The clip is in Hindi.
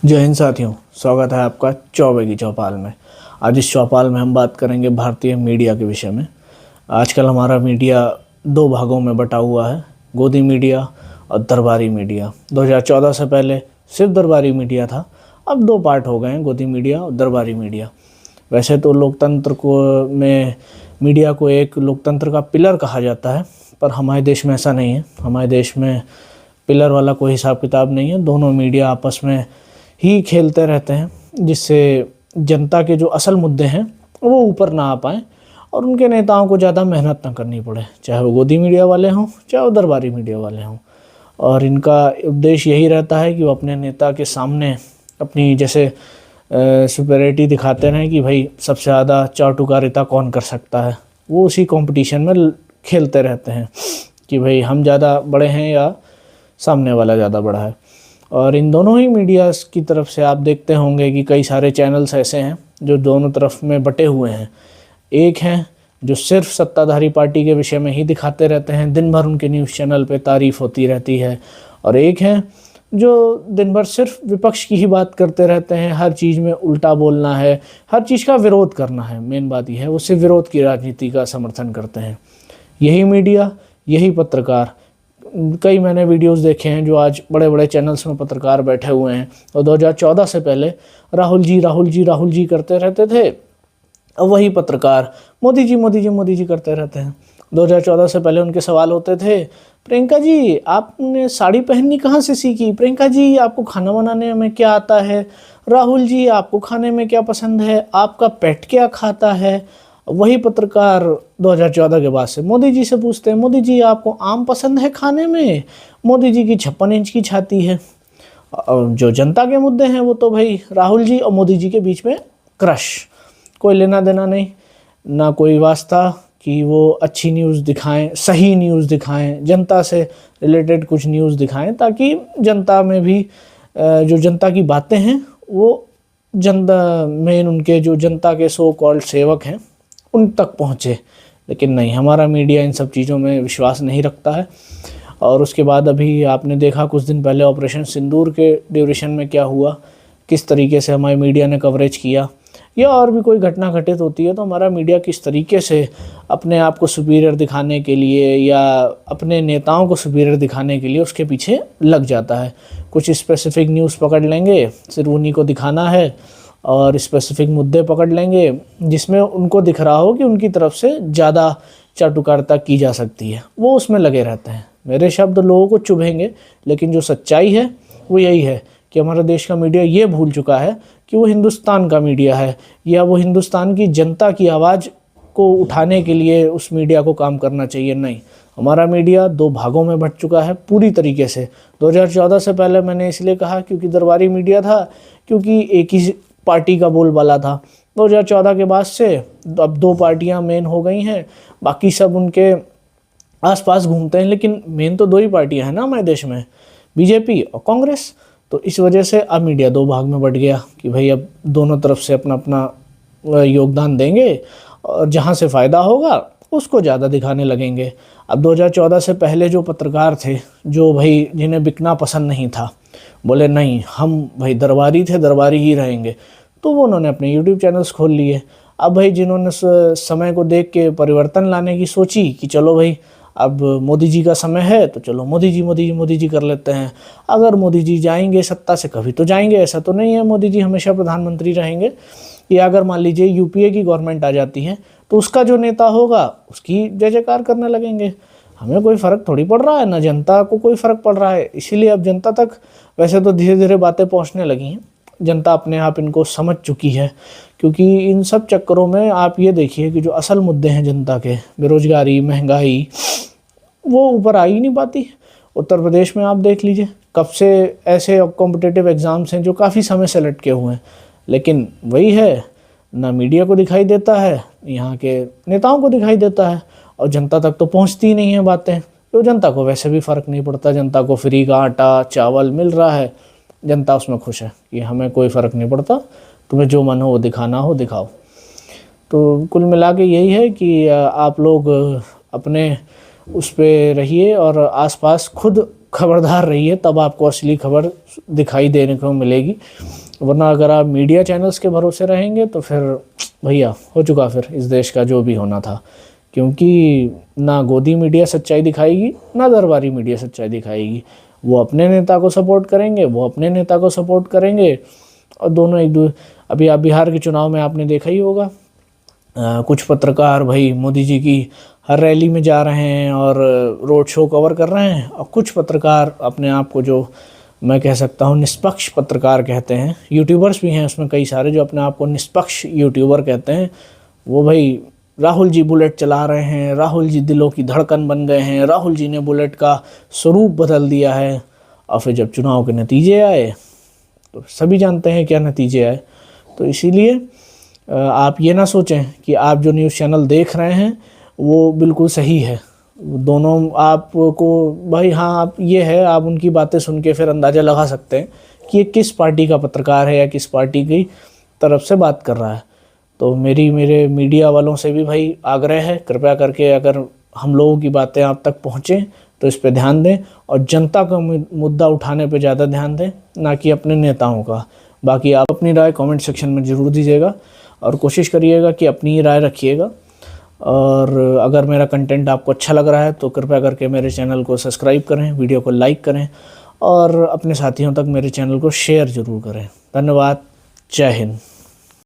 जय हिंद साथियों, स्वागत है आपका चौबे की चौपाल में। आज इस चौपाल में हम बात करेंगे भारतीय मीडिया के विषय में। आजकल हमारा मीडिया दो भागों में बटा हुआ है, गोदी मीडिया और दरबारी मीडिया। 2014 से पहले सिर्फ दरबारी मीडिया था, अब दो पार्ट हो गए हैं, गोदी मीडिया और दरबारी मीडिया। वैसे तो लोकतंत्र को में मीडिया को एक लोकतंत्र का पिलर कहा जाता है, पर हमारे देश में ऐसा नहीं है। हमारे देश में पिलर वाला कोई हिसाब किताब नहीं है। दोनों मीडिया आपस में ही खेलते रहते हैं, जिससे जनता के जो असल मुद्दे हैं वो ऊपर ना आ पाएँ और उनके नेताओं को ज़्यादा मेहनत ना करनी पड़े, चाहे वो गोदी मीडिया वाले हों चाहे वो दरबारी मीडिया वाले हों। और इनका उद्देश्य यही रहता है कि वो अपने नेता के सामने अपनी जैसे सुपरियरिटी दिखाते रहें कि भाई सबसे ज़्यादा चाटुकारिता कौन कर सकता है। वो उसी कंपटीशन में खेलते रहते हैं कि भाई हम ज़्यादा बड़े हैं या सामने वाला ज़्यादा बड़ा है। और इन दोनों ही मीडियाज़ की तरफ से आप देखते होंगे कि कई सारे चैनल्स ऐसे हैं जो दोनों तरफ में बटे हुए हैं। एक हैं जो सिर्फ सत्ताधारी पार्टी के विषय में ही दिखाते रहते हैं, दिन भर उनके न्यूज़ चैनल पे तारीफ़ होती रहती है। और एक हैं जो दिन भर सिर्फ विपक्ष की ही बात करते रहते हैं, हर चीज़ में उल्टा बोलना है, हर चीज़ का विरोध करना है। मेन बात यह है, वो सिर्फ विरोध की राजनीति का समर्थन करते हैं। यही मीडिया, यही पत्रकार, कई मैंने वीडियोस देखे हैं जो आज बड़े बड़े चैनल्स में पत्रकार बैठे हुए हैं और 2014 से पहले राहुल जी राहुल जी राहुल जी करते रहते थे। अब वही पत्रकार मोदी जी मोदी जी मोदी जी करते रहते हैं। 2014 से पहले उनके सवाल होते थे, प्रियंका जी आपने साड़ी पहननी कहाँ से सीखी, प्रियंका जी आपको खाना बनाने में क्या आता है, राहुल जी आपको खाने में क्या पसंद है, आपका पेट क्या खाता है। वही पत्रकार 2014 के बाद से मोदी जी से पूछते हैं, मोदी जी आपको आम पसंद है खाने में, मोदी जी की 56 इंच की छाती है। और जो जनता के मुद्दे हैं वो तो भाई राहुल जी और मोदी जी के बीच में क्रश, कोई लेना देना नहीं, ना कोई वास्ता कि वो अच्छी न्यूज़ दिखाएं, सही न्यूज़ दिखाएं, जनता से रिलेटेड कुछ न्यूज़ दिखाएं, ताकि जनता में भी जो जनता की बातें हैं वो जनता में उनके जो जनता के सो कॉल्ड सेवक हैं उन तक पहुँचे। लेकिन नहीं, हमारा मीडिया इन सब चीज़ों में विश्वास नहीं रखता है। और उसके बाद अभी आपने देखा कुछ दिन पहले ऑपरेशन सिंदूर के ड्यूरेशन में क्या हुआ, किस तरीके से हमारे मीडिया ने कवरेज किया, या और भी कोई घटना घटित होती है तो हमारा मीडिया किस तरीके से अपने आप को सुपीरियर दिखाने के लिए या अपने नेताओं को सुपीरियर दिखाने के लिए उसके पीछे लग जाता है। कुछ स्पेसिफिक न्यूज़ पकड़ लेंगे, सिर्फ उन्हीं को दिखाना है, और स्पेसिफिक मुद्दे पकड़ लेंगे जिसमें उनको दिख रहा हो कि उनकी तरफ से ज़्यादा चाटुकारिता की जा सकती है, वो उसमें लगे रहते हैं। मेरे शब्द लोगों को चुभेंगे, लेकिन जो सच्चाई है वो यही है कि हमारे देश का मीडिया ये भूल चुका है कि वो हिंदुस्तान का मीडिया है, या वो हिंदुस्तान की जनता की आवाज़ को उठाने के लिए उस मीडिया को काम करना चाहिए। नहीं, हमारा मीडिया दो भागों में बंट चुका है पूरी तरीके से। 2014 से पहले मैंने इसलिए कहा क्योंकि दरबारी मीडिया था, क्योंकि एक ही पार्टी का बोलबाला था। 2014 के बाद से अब दो पार्टियां मेन हो गई हैं, बाकी सब उनके आसपास घूमते हैं, लेकिन मेन तो दो ही पार्टियां हैं ना हमारे देश में, बीजेपी और कांग्रेस। तो इस वजह से अब मीडिया दो भाग में बट गया कि भाई अब दोनों तरफ से अपना अपना योगदान देंगे और जहां से फ़ायदा होगा उसको ज़्यादा दिखाने लगेंगे। अब 2014 से पहले जो पत्रकार थे, जो भाई जिन्हें बिकना पसंद नहीं था, बोले नहीं हम भाई दरबारी थे, दरबारी ही रहेंगे, तो वो उन्होंने अपने यूट्यूब चैनल्स खोल लिए। अब भाई जिन्होंने समय को देख के परिवर्तन लाने की सोची कि चलो भाई अब मोदी जी का समय है तो चलो मोदी जी मोदी जी मोदी जी कर लेते हैं। अगर मोदी जी जाएंगे सत्ता से, कभी तो जाएंगे, ऐसा तो नहीं है मोदी जी हमेशा प्रधानमंत्री रहेंगे। या अगर मान लीजिए यूपीए की गवर्नमेंट आ जाती है तो उसका जो नेता होगा उसकी जय जयकार करने लगेंगे। हमें कोई फ़र्क थोड़ी पड़ रहा है, ना जनता को कोई फ़र्क पड़ रहा है। इसीलिए अब जनता तक वैसे तो धीरे धीरे बातें पहुंचने लगी हैं, जनता अपने आप इनको समझ चुकी है। क्योंकि इन सब चक्करों में आप ये देखिए कि जो असल मुद्दे हैं जनता के, बेरोजगारी, महंगाई, वो ऊपर आ ही नहीं पाती। उत्तर प्रदेश में आप देख लीजिए, कब से ऐसे कॉम्पिटिटिव एग्ज़ाम्स हैं जो काफ़ी समय से लटके हुए हैं, लेकिन वही है, ना मीडिया को दिखाई देता है, यहाँ के नेताओं को दिखाई देता है, और जनता तक तो पहुँचती ही नहीं है बातें। तो जनता को वैसे भी फ़र्क नहीं पड़ता, जनता को फ्री का आटा चावल मिल रहा है, जनता उसमें खुश है कि हमें कोई फ़र्क नहीं पड़ता, तुम्हें जो मन हो वो दिखाना हो दिखाओ। तो कुल मिला के यही है कि आप लोग अपने उस पे रहिए और आसपास खुद खबरदार रहिए, तब आपको असली खबर दिखाई देने को मिलेगी। वरना अगर आप मीडिया चैनल्स के भरोसे रहेंगे तो फिर भैया हो चुका फिर इस देश का जो भी होना था। क्योंकि ना गोदी मीडिया सच्चाई दिखाएगी, ना दरबारी मीडिया सच्चाई दिखाएगी। वो अपने नेता को सपोर्ट करेंगे, वो अपने नेता को सपोर्ट करेंगे, और दोनों एक दूसरे। अभी आप बिहार के चुनाव में आपने देखा ही होगा, कुछ पत्रकार भाई मोदी जी की हर रैली में जा रहे हैं और रोड शो कवर कर रहे हैं, और कुछ पत्रकार अपने आप को, जो मैं कह सकता हूँ निष्पक्ष पत्रकार कहते हैं, यूट्यूबर्स भी हैं उसमें कई सारे जो अपने आप को निष्पक्ष यूट्यूबर कहते हैं, वो भाई राहुल जी बुलेट चला रहे हैं, राहुल जी दिलों की धड़कन बन गए हैं, राहुल जी ने बुलेट का स्वरूप बदल दिया है। और फिर जब चुनाव के नतीजे आए तो सभी जानते हैं क्या नतीजे आए। तो इसीलिए आप ये ना सोचें कि आप जो न्यूज़ चैनल देख रहे हैं वो बिल्कुल सही है। दोनों आपको भाई, हाँ आप ये है, आप उनकी बातें सुन के फिर अंदाज़ा लगा सकते हैं कि ये किस पार्टी का पत्रकार है या किस पार्टी की तरफ से बात कर रहा है। तो मेरे मीडिया वालों से भी भाई आग्रह है, कृपया करके अगर हम लोगों की बातें आप तक पहुँचें तो इस पे ध्यान दें, और जनता का मुद्दा उठाने पे ज़्यादा ध्यान दें, ना कि अपने नेताओं का। बाकी आप अपनी राय कमेंट सेक्शन में ज़रूर दीजिएगा, और कोशिश करिएगा कि अपनी राय रखिएगा। और अगर मेरा कंटेंट आपको अच्छा लग रहा है तो कृपया करके मेरे चैनल को सब्सक्राइब करें, वीडियो को लाइक करें, और अपने साथियों तक मेरे चैनल को शेयर ज़रूर करें। धन्यवाद। जय हिंद।